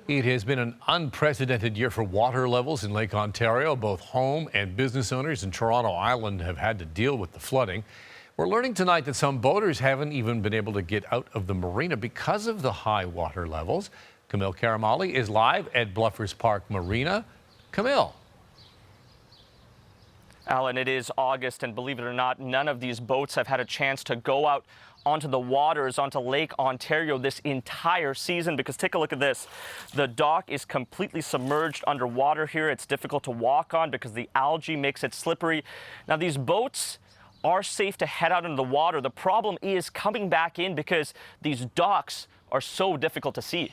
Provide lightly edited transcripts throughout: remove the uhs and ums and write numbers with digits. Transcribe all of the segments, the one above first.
It has been an unprecedented year for water levels in Lake Ontario. Both home and business owners in Toronto Island have had to deal with the flooding. We're learning tonight that some boaters haven't even been able to get out of the marina because of the high water levels. Kamil Karamali is live at Bluffers Park Marina. Kamil. Alan, it is August, and believe it or not, none of these boats have had a chance to go out onto the waters, onto Lake Ontario this entire season, because take a look at this. The dock is completely submerged underwater here. It's difficult to walk on because the algae makes it slippery. Now, these boats are safe to head out into the water. The problem is coming back in because these docks are so difficult to see.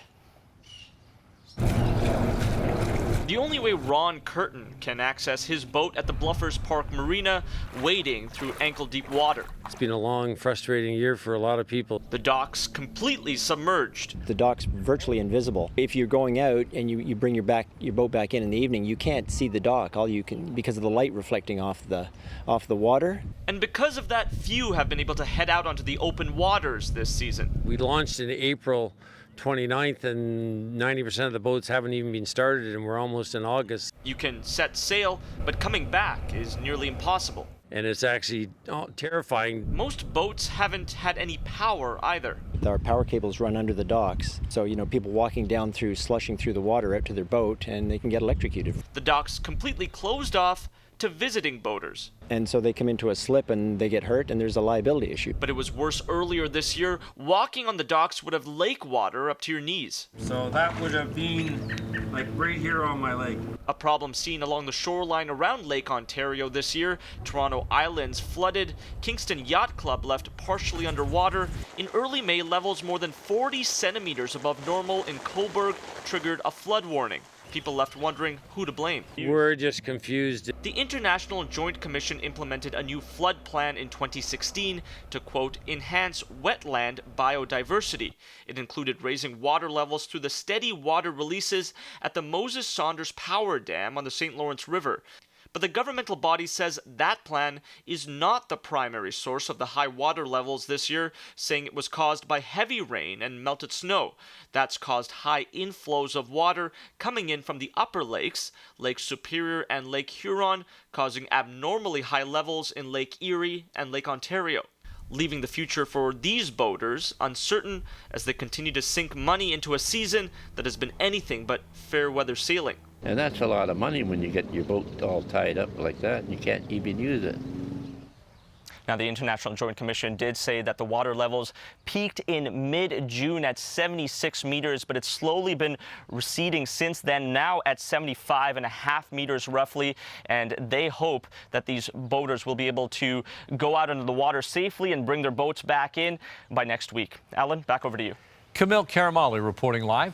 The only way Ron Curtin can access his boat at the Bluffers Park Marina, wading through ankle-deep water. It's been a long, frustrating year for a lot of people. The dock's completely submerged. The dock's virtually invisible. If you're going out and you bring your boat back in the evening, you can't see the dock. All you can, because of the light reflecting off the water. And because of that, few have been able to head out onto the open waters this season. We launched in April 29th, and 90% of the boats haven't even been started, and we're almost in August. You can set sail, but coming back is nearly impossible. And it's actually terrifying. Most boats haven't had any power either. Our power cables run under the docks, so people walking down through, slushing through the water out to their boat, and they can get electrocuted. The dock's completely closed off to visiting boaters. And so they come into a slip and they get hurt, and there's a liability issue. But it was worse earlier this year. Walking on the docks would have lake water up to your knees. So that would have been like right here on my leg. A problem seen along the shoreline around Lake Ontario this year. Toronto Island's flooded. Kingston Yacht Club left partially underwater. In early May, levels more than 40 centimeters above normal in Cobourg triggered a flood warning. People left wondering who to blame. We're just confused. The International Joint Commission implemented a new flood plan in 2016 to, quote, enhance wetland biodiversity. It included raising water levels through the steady water releases at the Moses Saunders Power Dam on the St. Lawrence River. But the governmental body says that plan is not the primary source of the high water levels this year, saying it was caused by heavy rain and melted snow. That's caused high inflows of water coming in from the upper lakes, Lake Superior and Lake Huron, causing abnormally high levels in Lake Erie and Lake Ontario, leaving the future for these boaters uncertain as they continue to sink money into a season that has been anything but fair weather sailing. And that's a lot of money when you get your boat all tied up like that and you can't even use it. Now, the International Joint Commission did say that the water levels peaked in mid-June at 76 meters, but it's slowly been receding since then, now at 75.5 meters roughly, and they hope that these boaters will be able to go out into the water safely and bring their boats back in by next week. Alan, back over to you. Kamil Karamali reporting live.